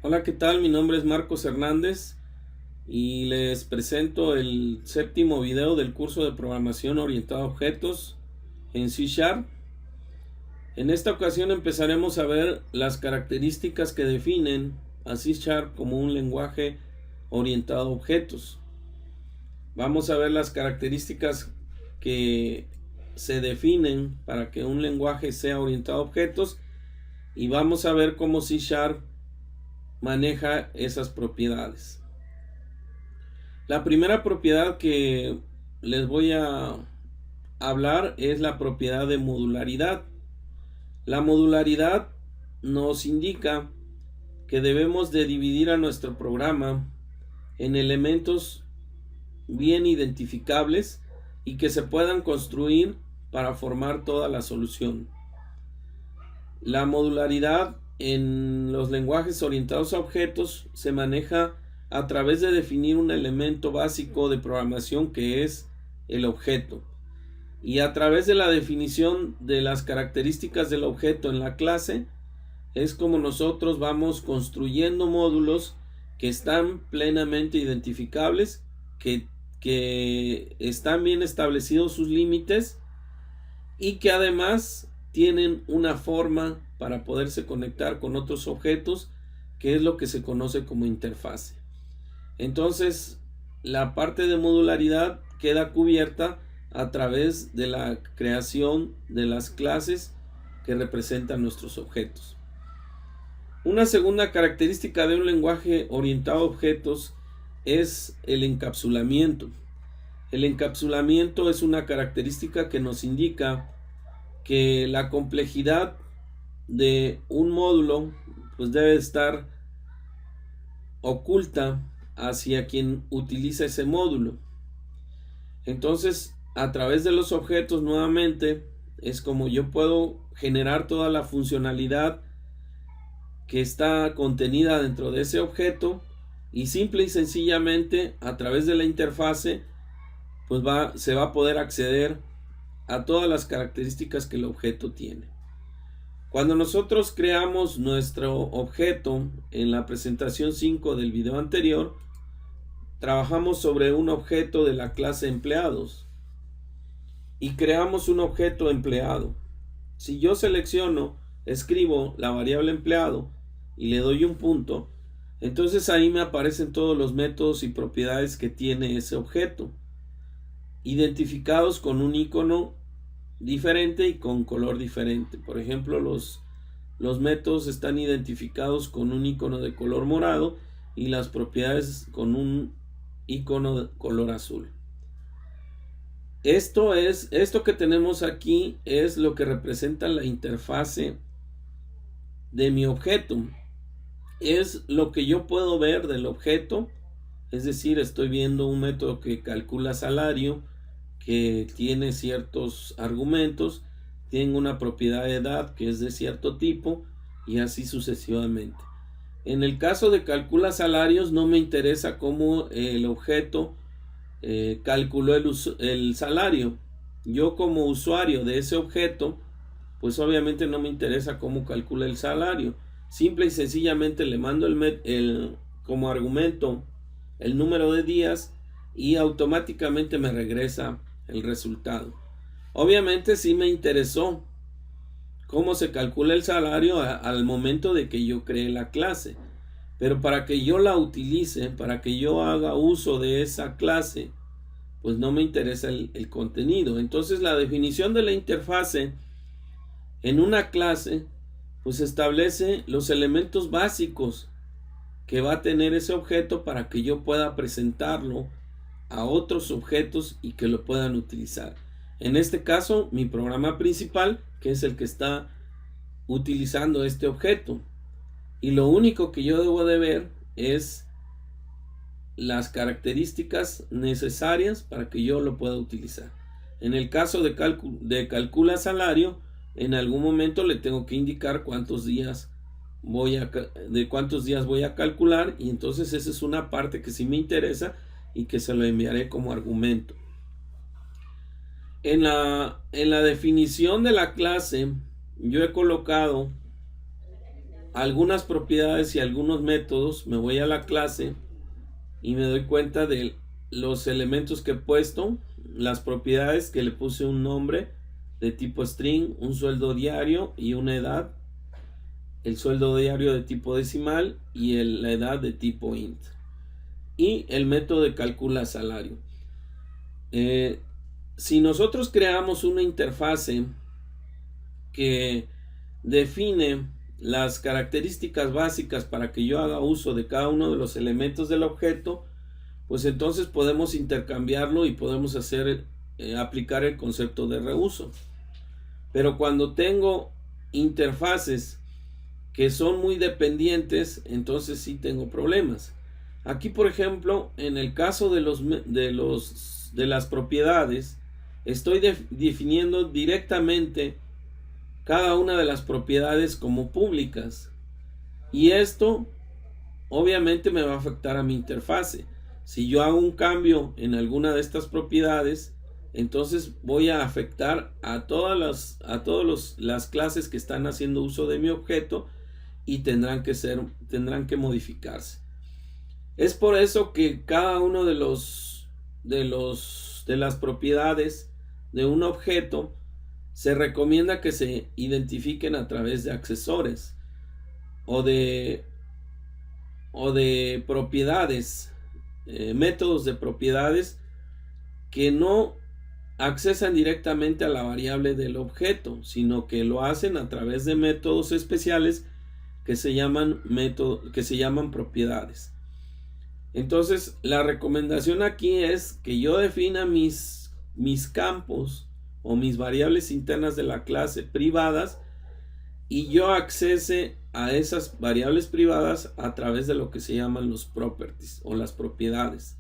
Hola, ¿qué tal? Mi nombre es Marcos Hernández y les presento el séptimo video del curso de programación orientada a objetos en C Sharp. En esta ocasión empezaremos a ver las características que definen a C Sharp como un lenguaje orientado a objetos. Vamos a ver las características que se definen para que un lenguaje sea orientado a objetos y vamos a ver cómo C Sharp maneja esas propiedades. La primera propiedad que les voy a hablar es la propiedad de modularidad. La modularidad nos indica que debemos de dividir a nuestro programa en elementos bien identificables y que se puedan construir para formar toda la solución. La modularidad en los lenguajes orientados a objetos se maneja a través de definir un elemento básico de programación que es el objeto, y a través de la definición de las características del objeto en la clase es como nosotros vamos construyendo módulos que están plenamente identificables, que están bien establecidos sus límites y que además tienen una forma para poderse conectar con otros objetos, que es lo que se conoce como interfase. Entonces, la parte de modularidad queda cubierta a través de la creación de las clases que representan nuestros objetos. Una segunda característica de un lenguaje orientado a objetos es el encapsulamiento. El encapsulamiento es una característica que nos indica que la complejidad de un módulo pues debe estar oculta hacia quien utiliza ese módulo. Entonces, a través de los objetos nuevamente es como yo puedo generar toda la funcionalidad que está contenida dentro de ese objeto, y simple y sencillamente a través de la interfase pues se va a poder acceder a todas las características que el objeto tiene. Cuando nosotros creamos nuestro objeto en la presentación 5 del video anterior, trabajamos sobre un objeto de la clase empleados y creamos un objeto empleado. Si yo selecciono, escribo la variable empleado y le doy un punto, entonces ahí me aparecen todos los métodos y propiedades que tiene ese objeto, identificados con un icono diferente y con color diferente. Por ejemplo, los métodos están identificados con un icono de color morado y las propiedades con un icono de color azul. Esto que tenemos aquí es lo que representa la interfase de mi objeto. Es lo que yo puedo ver del objeto, es decir, estoy viendo un método que calcula salario, que tiene ciertos argumentos, tiene una propiedad de edad que es de cierto tipo y así sucesivamente. En el caso de calcula salarios no me interesa cómo el objeto calculó el salario. Yo como usuario de ese objeto pues obviamente no me interesa cómo calcula el salario. Simple y sencillamente le mando como argumento el número de días y automáticamente me regresa el resultado. Obviamente sí me interesó cómo se calcula el salario al momento de que yo creé la clase, pero para que yo la utilice, para que yo haga uso de esa clase, pues no me interesa el contenido. Entonces la definición de la interfase en una clase pues establece los elementos básicos que va a tener ese objeto para que yo pueda presentarlo a otros objetos y que lo puedan utilizar. En este caso, mi programa principal, que es el que está utilizando este objeto, y lo único que yo debo de ver es las características necesarias para que yo lo pueda utilizar. En el caso de calcula salario, en algún momento le tengo que indicar cuántos días voy a calcular, y entonces esa es una parte que sí me interesa y que se lo enviaré como argumento. En la definición de la clase yo he colocado algunas propiedades y algunos métodos, me voy a la clase y me doy cuenta de los elementos que he puesto, las propiedades que le puse un nombre de tipo string, un sueldo diario y una edad, el sueldo diario de tipo decimal y la edad de tipo int, y el método de calcula salario. Si nosotros creamos una interfase que define las características básicas para que yo haga uso de cada uno de los elementos del objeto, pues entonces podemos intercambiarlo y podemos aplicar el concepto de reuso. Pero cuando tengo interfaces que son muy dependientes, entonces sí tengo problemas. Aquí, por ejemplo, en el caso de las propiedades, estoy definiendo directamente cada una de las propiedades como públicas, y esto obviamente me va a afectar a mi interfase. Si yo hago un cambio en alguna de estas propiedades, entonces voy a afectar a todas las clases que están haciendo uso de mi objeto y tendrán que modificarse. Es por eso que cada uno de las propiedades de un objeto se recomienda que se identifiquen a través de accesores o de propiedades, métodos de propiedades que no accesan directamente a la variable del objeto, sino que lo hacen a través de métodos especiales que se llaman propiedades. Entonces, la recomendación aquí es que yo defina mis campos o mis variables internas de la clase privadas, y yo accese a esas variables privadas a través de lo que se llaman los properties o las propiedades.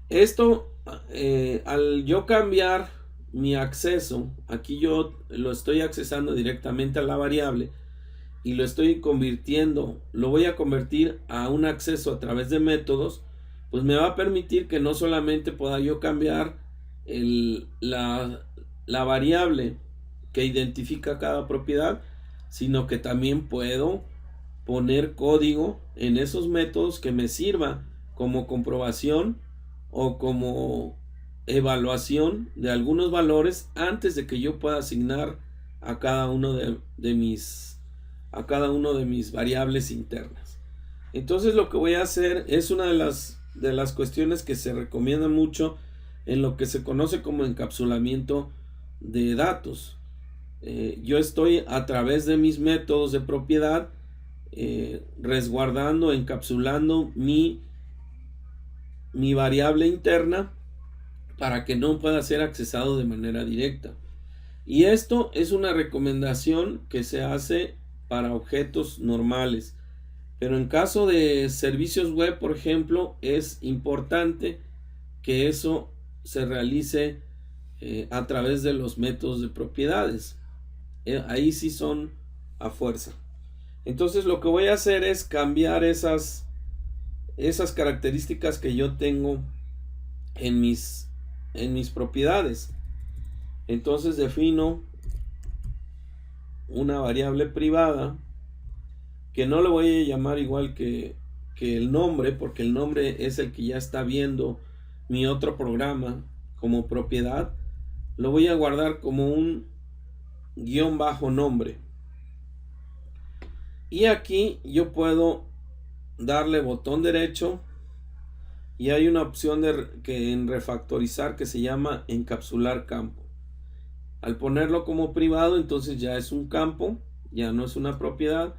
Esto, al yo cambiar mi acceso, aquí yo lo estoy accesando directamente a la variable y lo voy a convertir a un acceso a través de métodos, pues me va a permitir que no solamente pueda yo cambiar la variable que identifica cada propiedad, sino que también puedo poner código en esos métodos que me sirva como comprobación o como evaluación de algunos valores antes de que yo pueda asignar a cada uno de mis variables internas. Entonces lo que voy a hacer es una de las cuestiones que se recomienda mucho en lo que se conoce como encapsulamiento de datos. Yo estoy a través de mis métodos de propiedad resguardando, encapsulando mi variable interna para que no pueda ser accesado de manera directa. Y esto es una recomendación que se hace para objetos normales, pero en caso de servicios web, por ejemplo, es importante que eso se realice a través de los métodos de propiedades. Ahí sí son a fuerza. Entonces lo que voy a hacer es cambiar esas características que yo tengo en mis propiedades. Entonces defino una variable privada que no le voy a llamar igual que el nombre, porque el nombre es el que ya está viendo mi otro programa como propiedad. Lo voy a guardar como un _nombre, y aquí yo puedo darle botón derecho y hay una opción en refactorizar que se llama encapsular campo. Al ponerlo como privado, entonces ya es un campo, ya no es una propiedad,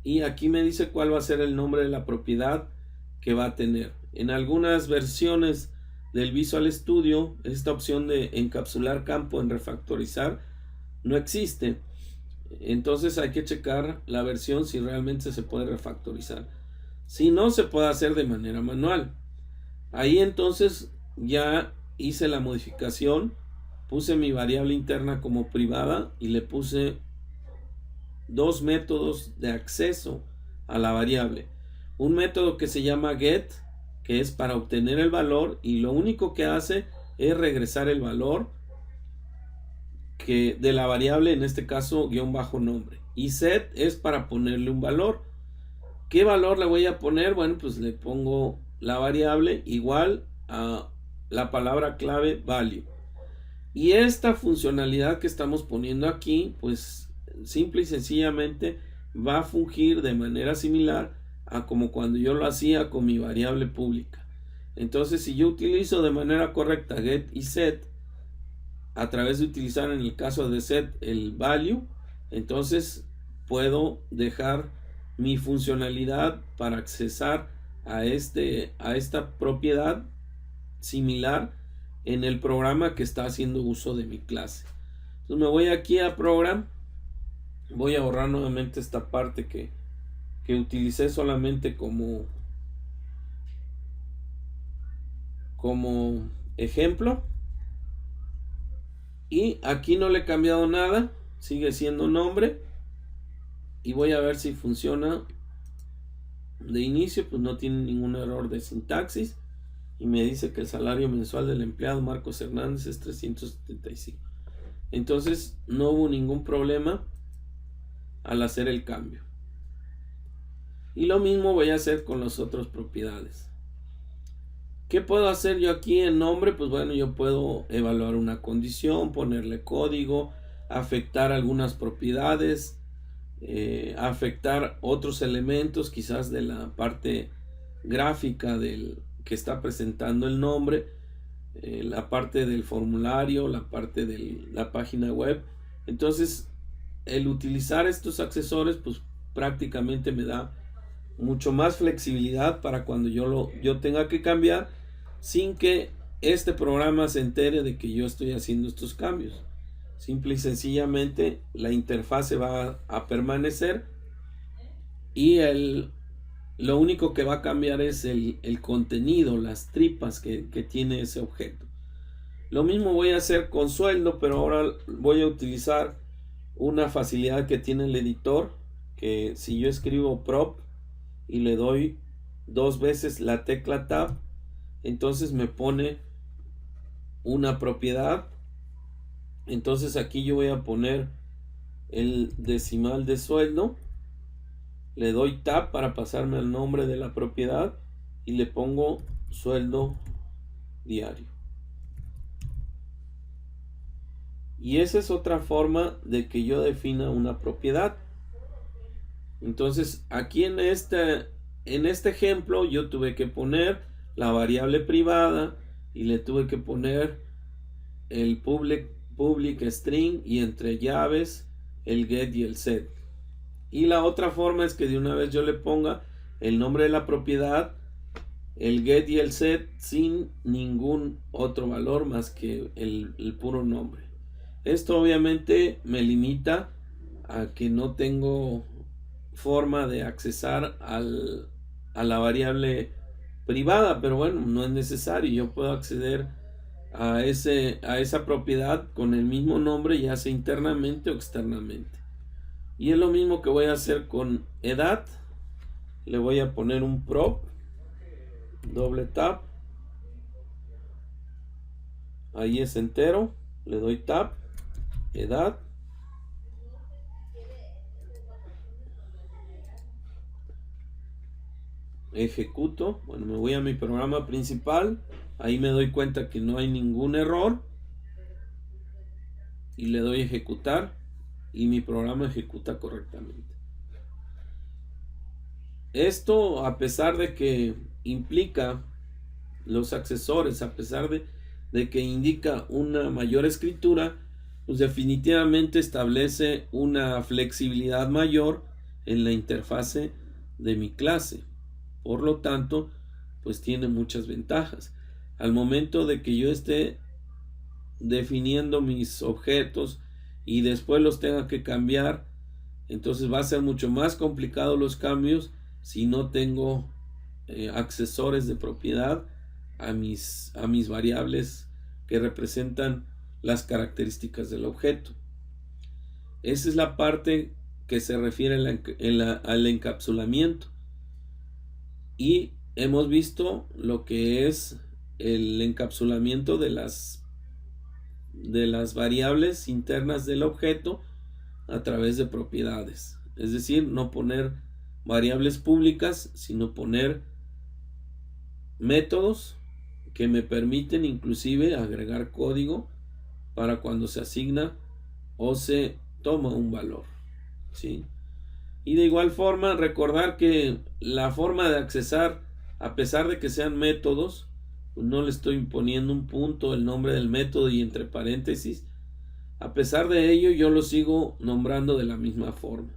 y aquí me dice cuál va a ser el nombre de la propiedad que va a tener. En algunas versiones del Visual Studio, esta opción de encapsular campo en refactorizar no existe. Entonces hay que checar la versión si realmente se puede refactorizar. Si no, se puede hacer de manera manual. Ahí entonces ya hice la modificación, puse mi variable interna como privada y le puse dos métodos de acceso a la variable. Un método que se llama get, que es para obtener el valor, y lo único que hace es regresar el valor de la variable, en este caso _nombre. y set es para ponerle un valor. ¿Qué valor le voy a poner? Bueno, pues le pongo la variable igual a la palabra clave value. Y esta funcionalidad que estamos poniendo aquí, pues simple y sencillamente va a fungir de manera similar a como cuando yo lo hacía con mi variable pública. Entonces, si yo utilizo de manera correcta get y set, a través de utilizar en el caso de set el value, entonces puedo dejar mi funcionalidad para accesar a esta propiedad similar en el programa que está haciendo uso de mi clase. Entonces me voy aquí a program, voy a borrar nuevamente esta parte que utilicé solamente como ejemplo, y aquí no le he cambiado nada, sigue siendo nombre, y voy a ver si funciona. De inicio pues no tiene ningún error de sintaxis y me dice que el salario mensual del empleado Marcos Hernández es 375. Entonces no hubo ningún problema al hacer el cambio. Y lo mismo voy a hacer con las otras propiedades. ¿Qué puedo hacer yo aquí en nombre? Pues bueno, yo puedo evaluar una condición, ponerle código, afectar algunas propiedades, afectar otros elementos quizás de la parte gráfica del que está presentando el nombre, la parte del formulario, la parte de la página web. Entonces el utilizar estos accesorios pues prácticamente me da mucho más flexibilidad para cuando yo tenga que cambiar sin que este programa se entere de que yo estoy haciendo estos cambios. Simple y sencillamente la interfase va a permanecer y lo único que va a cambiar es el contenido, las tripas que tiene ese objeto. Lo mismo voy a hacer con sueldo, pero ahora voy a utilizar una facilidad que tiene el editor, que si yo escribo prop y le doy 2 veces la tecla tab, entonces me pone una propiedad. Entonces aquí yo voy a poner el decimal de sueldo, le doy tab para pasarme al nombre de la propiedad y le pongo sueldo diario. Y esa es otra forma de que yo defina una propiedad. Entonces aquí en este ejemplo yo tuve que poner la variable privada y le tuve que poner el public string y entre llaves el get y el set. Y la otra forma es que de una vez yo le ponga el nombre de la propiedad, el get y el set sin ningún otro valor más que el puro nombre. Esto obviamente me limita a que no tengo forma de accesar a la variable privada, pero bueno, no es necesario. Yo puedo acceder a esa propiedad con el mismo nombre, ya sea internamente o externamente. Y es lo mismo que voy a hacer con edad. Le voy a poner un prop, doble tab, ahí es entero, le doy tab, edad, ejecuto. Bueno, me voy a mi programa principal, ahí me doy cuenta que no hay ningún error y le doy ejecutar y mi programa ejecuta correctamente. Esto, a pesar de que implica los accesorios, a pesar de que indica una mayor escritura, pues definitivamente establece una flexibilidad mayor en la interfase de mi clase. Por lo tanto, pues tiene muchas ventajas. Al momento de que yo esté definiendo mis objetos y después los tenga que cambiar, entonces va a ser mucho más complicado los cambios si no tengo accesorios de propiedad a mis variables que representan las características del objeto. Esa es la parte que se refiere al encapsulamiento. Y hemos visto lo que es el encapsulamiento de las variables internas del objeto a través de propiedades. Es decir, no poner variables públicas, sino poner métodos que me permiten inclusive agregar código para cuando se asigna o se toma un valor, ¿sí? Y de igual forma recordar que la forma de accesar, a pesar de que sean métodos, pues no le estoy poniendo un punto, el nombre del método y entre paréntesis. A pesar de ello, yo lo sigo nombrando de la misma forma.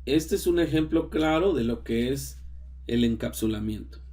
Este es un ejemplo claro de lo que es el encapsulamiento.